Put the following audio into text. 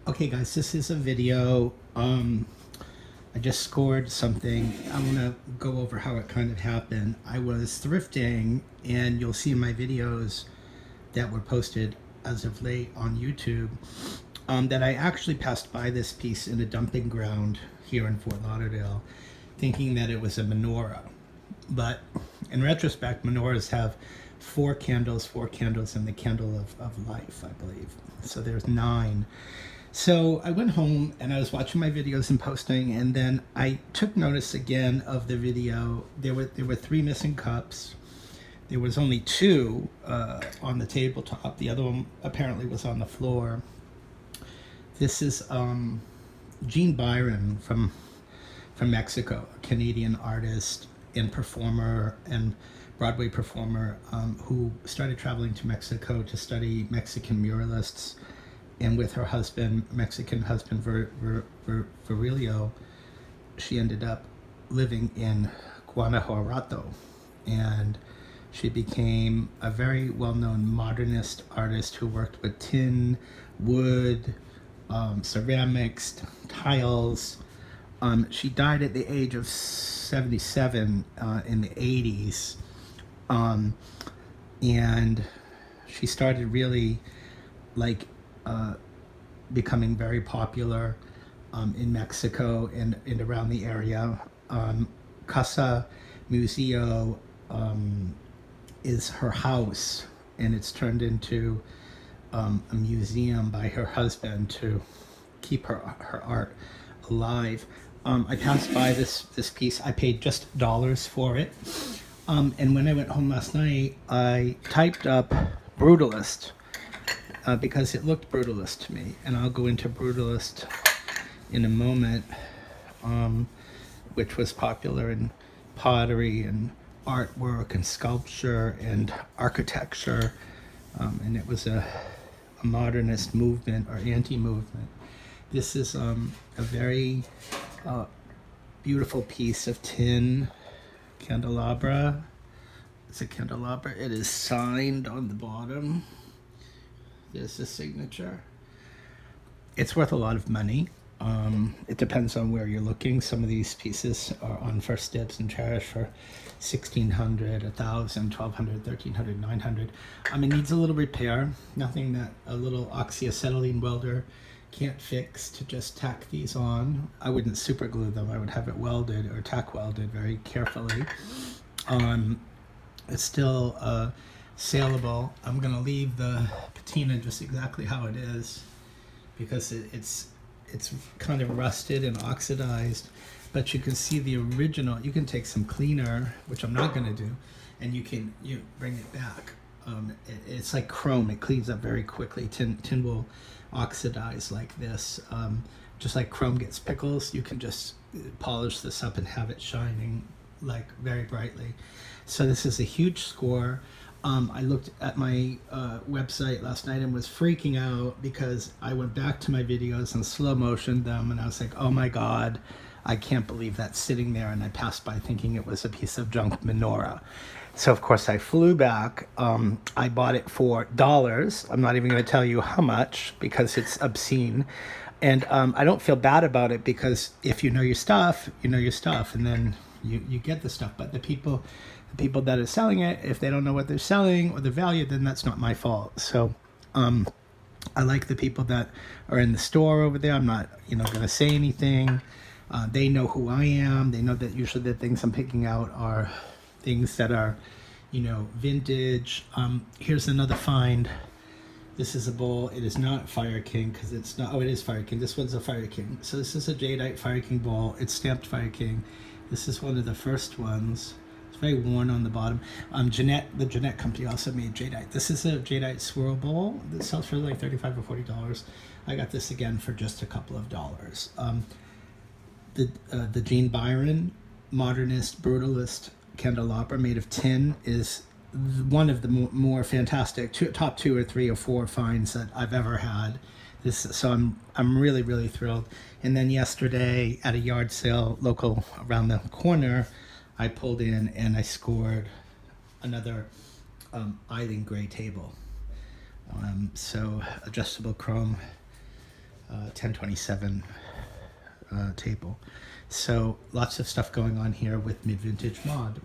Okay guys, this is a video. I just scored something. I want to go over how it kind of happened. I was thrifting, and you'll see in my videos that were posted as of late on YouTube that I actually passed by this piece in a dumping ground here in Fort Lauderdale thinking that it was a menorah. But in retrospect, menorahs have four candles and the candle of life, I believe. So there's 9. So I went home and I was watching my videos and posting, and then I took notice again of the video. There were 3 missing cups. There was only 2 on the tabletop. The other one apparently was on the floor. This is Gene Byron from Mexico, a Canadian artist and performer and Broadway performer who started traveling to Mexico to study Mexican muralists. And with her husband, Mexican husband, Virilio, she ended up living in Guanajuato. And she became a very well-known modernist artist who worked with tin, wood, ceramics, tiles. She died at the age of 77 in the 80s. And she started really becoming very popular in Mexico and around the area. Casa Museo is her house, and it's turned into a museum by her husband to keep her art alive. I passed by this piece. I paid just dollars for it. And when I went home last night, I typed up Brutalist because it looked Brutalist to me. And I'll go into Brutalist in a moment, which was popular in pottery and artwork and sculpture and architecture. And it was a modernist movement or anti-movement. This is a very beautiful piece of tin candelabra. It's a candelabra. It is signed on the bottom. There's the signature. It's worth a lot of money. It depends on where you're looking. Some of these pieces are on First Dibs and Cherish for $1,600, $1,000, $1,200, $1,300, $900. It needs a little repair. Nothing that a little oxyacetylene welder can't fix to just tack these on. I wouldn't super glue them. I would have it welded or tack welded very carefully. It's still saleable. I'm gonna leave the patina just exactly how it is because it's kind of rusted and oxidized, but you can see the original. You can take some cleaner, which I'm not gonna do, and you bring it back. It's like chrome. It cleans up very quickly. Tin will oxidize like this. Just like chrome gets pickles, you can just polish this up and have it shining like very brightly. So this is a huge score. I looked at my website last night and was freaking out because I went back to my videos and slow motioned them, and I was like, oh my God, I can't believe that's sitting there. And I passed by thinking it was a piece of junk menorah. So of course I flew back. I bought it for dollars. I'm not even going to tell you how much because it's obscene. And I don't feel bad about it because if you know your stuff, you know your stuff, and then you get the stuff. But the people that are selling it, if they don't know what they're selling or the value, then that's not my fault. So I like the people that are in the store over there. I'm not going to say anything. They know who I am. They know that usually the things I'm picking out are things that are vintage. Here's another find. This is a bowl. It is not Fire King because it's not. Oh, it is Fire King. This one's a Fire King. So this is a jadeite Fire King bowl. It's stamped Fire King. This is one of the first ones. It's very worn on the bottom. The Jeanette company also made jadeite. This is a jadeite swirl bowl that sells for like $35 or $40. I got this again for just a couple of dollars. The Gene Byron Modernist Brutalist Candelabra made of tin is one of the more fantastic top 2 or 3 or 4 finds that I've ever had. So I'm really, really thrilled. And then yesterday at a yard sale local around the corner, I pulled in and I scored another Eileen gray table. So adjustable chrome 1027 table. So lots of stuff going on here with mid-vintage mod.